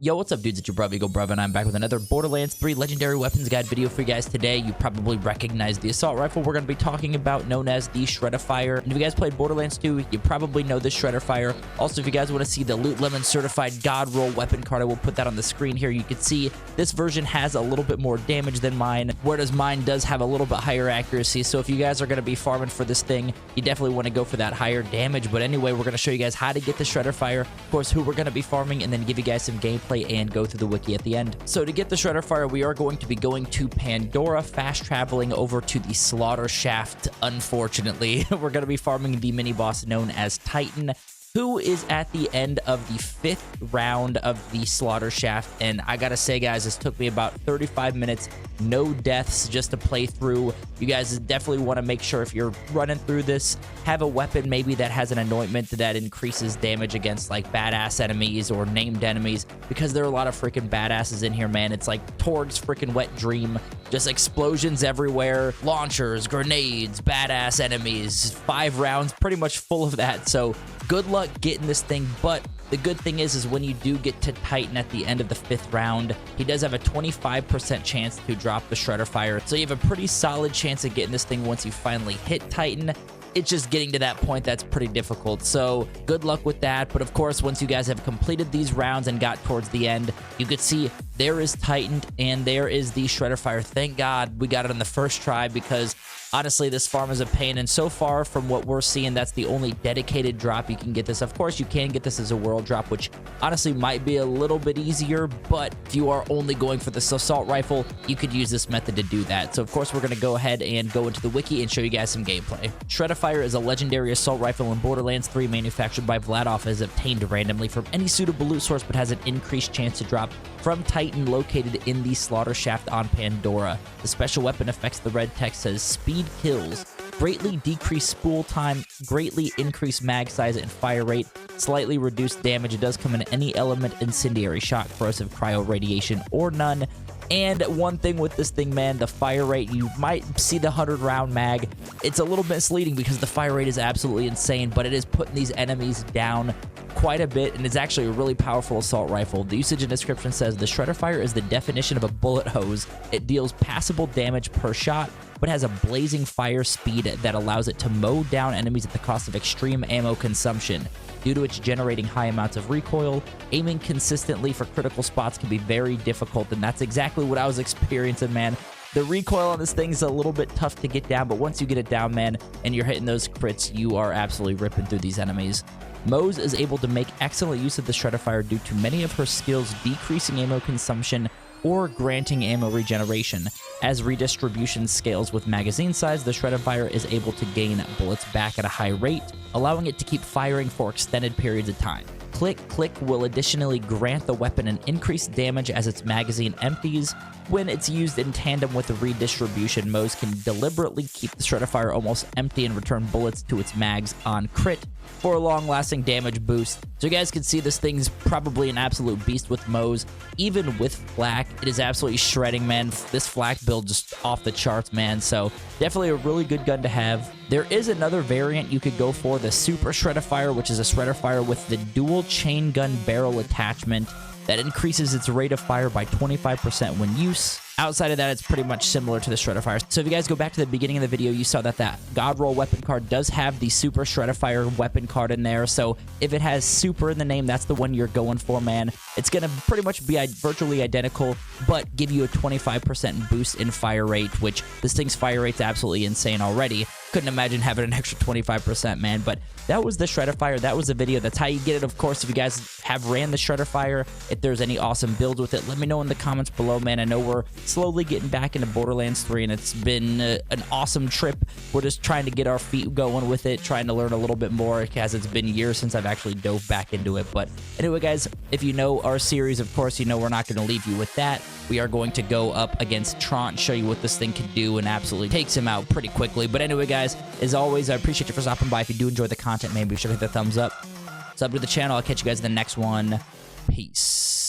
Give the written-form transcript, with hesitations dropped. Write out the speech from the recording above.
Yo, what's up, dudes? It's your brother, Eagle Bruv, and I'm back with another Borderlands 3 Legendary Weapons Guide video for you guys today. You probably recognize the assault rifle we're going to be talking about, known as the Shredifier. And if you guys played Borderlands 2, you probably know this Shredifier. Also, if you guys want to see the Loot Lemon certified God Roll weapon card, I will put that on the screen here. You can see this version has a little bit more damage than mine, whereas mine does have a little bit higher accuracy. So if you guys are going to be farming for this thing, you definitely want to go for that higher damage. But anyway, we're going to show you guys how to get the Shredifier, of course, who we're going to be farming, and then give you guys some gameplay and go through the wiki at the end. So to get the Shredifier, we are going to be going to Pandora, fast traveling over to the Slaughter Shaft. Unfortunately, we're going to be farming the mini boss known as Titan, who is at the end of the 5th round of the Slaughter Shaft. And I gotta say, guys, this took me about 35 minutes, no deaths, just to play through. You guys definitely want to make sure if you're running through this, have a weapon maybe that has an anointment that increases damage against like badass enemies or named enemies, because there are a lot of freaking badasses in here, man. It's like Torg's freaking wet dream. Just explosions everywhere, launchers, grenades, badass enemies, 5 rounds, pretty much full of that. So good luck getting this thing, but the good thing is when you do get to Titan at the end of the 5th round, he does have a 25% chance to drop the Shredifier. So you have a pretty solid chance of getting this thing once you finally hit Titan. It's just getting to that point that's pretty difficult. So good luck with that. But of course, once you guys have completed these rounds and got towards the end, you could see there is Titan and there is the Shredifier. Thank God we got it on the first try, because honestly, this farm is a pain, and so far from what we're seeing, that's the only dedicated drop you can get this. Of course, you can get this as a world drop, which honestly might be a little bit easier, but if you are only going for this assault rifle, you could use this method to do that. So of course, we're going to go ahead and go into the wiki and show you guys some gameplay. Shredifier is a legendary assault rifle in Borderlands 3 manufactured by Vladoff, is obtained randomly from any suitable loot source, but has an increased chance to drop from Titan located in the Slaughter Shaft on Pandora. The special weapon affects the red text says speed kills, greatly decrease spool time, greatly increase mag size and fire rate, slightly reduced damage. It does come in any element, incendiary, shock, corrosive, cryo, radiation, or none. And one thing with this thing, man, the fire rate, you might see the 100-round mag. It's a little misleading because the fire rate is absolutely insane, but it is putting these enemies down quite a bit, and it's actually a really powerful assault rifle. The usage and description says the Shredifier is the definition of a bullet hose. It deals passable damage per shot, but has a blazing fire speed that allows it to mow down enemies at the cost of extreme ammo consumption. Due to its generating high amounts of recoil, aiming consistently for critical spots can be very difficult, and that's exactly what I was experiencing, man. The recoil on this thing is a little bit tough to get down, but once you get it down, man, and you're hitting those crits, you are absolutely ripping through these enemies. Mose is able to make excellent use of the Shredifier due to many of her skills decreasing ammo consumption or granting ammo regeneration. As redistribution scales with magazine size, the Shredifier is able to gain bullets back at a high rate, allowing it to keep firing for extended periods of time. Click Click will additionally grant the weapon an increased damage as its magazine empties. When it's used in tandem with the redistribution, Mose can deliberately keep the Shredifier almost empty and return bullets to its mags on crit for a long-lasting damage boost. So you guys can see this thing's probably an absolute beast with Mose. Even with flak, it is absolutely shredding, man. This flak build just off the charts, man. So definitely a really good gun to have. There is another variant you could go for, the Super Shredifier, which is a Shredifier with the dual chain gun barrel attachment that increases its rate of fire by 25% when used. Outside of that, it's pretty much similar to the Shredifier. So if you guys go back to the beginning of the video, you saw that God Roll weapon card does have the Super Shredifier weapon card in there. So if it has Super in the name, that's the one you're going for, man. It's going to pretty much be virtually identical, but give you a 25% boost in fire rate, which this thing's fire rate's absolutely insane already. Couldn't imagine having an extra 25%, man. But that was the Shredifier. That was the video. That's how you get it. Of course, if you guys have ran the Shredifier, if there's any awesome builds with it, let me know in the comments below, man. I know we're slowly getting back into Borderlands 3, and it's been an awesome trip. We're just trying to get our feet going with it, trying to learn a little bit more, as it's been years since I've actually dove back into it. But anyway, guys, if you know our series, of course, you know we're not going to leave you with that. We are going to go up against Tron, show you what this thing can do, and absolutely takes him out pretty quickly. But anyway, guys, as always, I appreciate you for stopping by. If you do enjoy the content, man, be sure to hit the thumbs up. Sub to the channel. I'll catch you guys in the next one. Peace.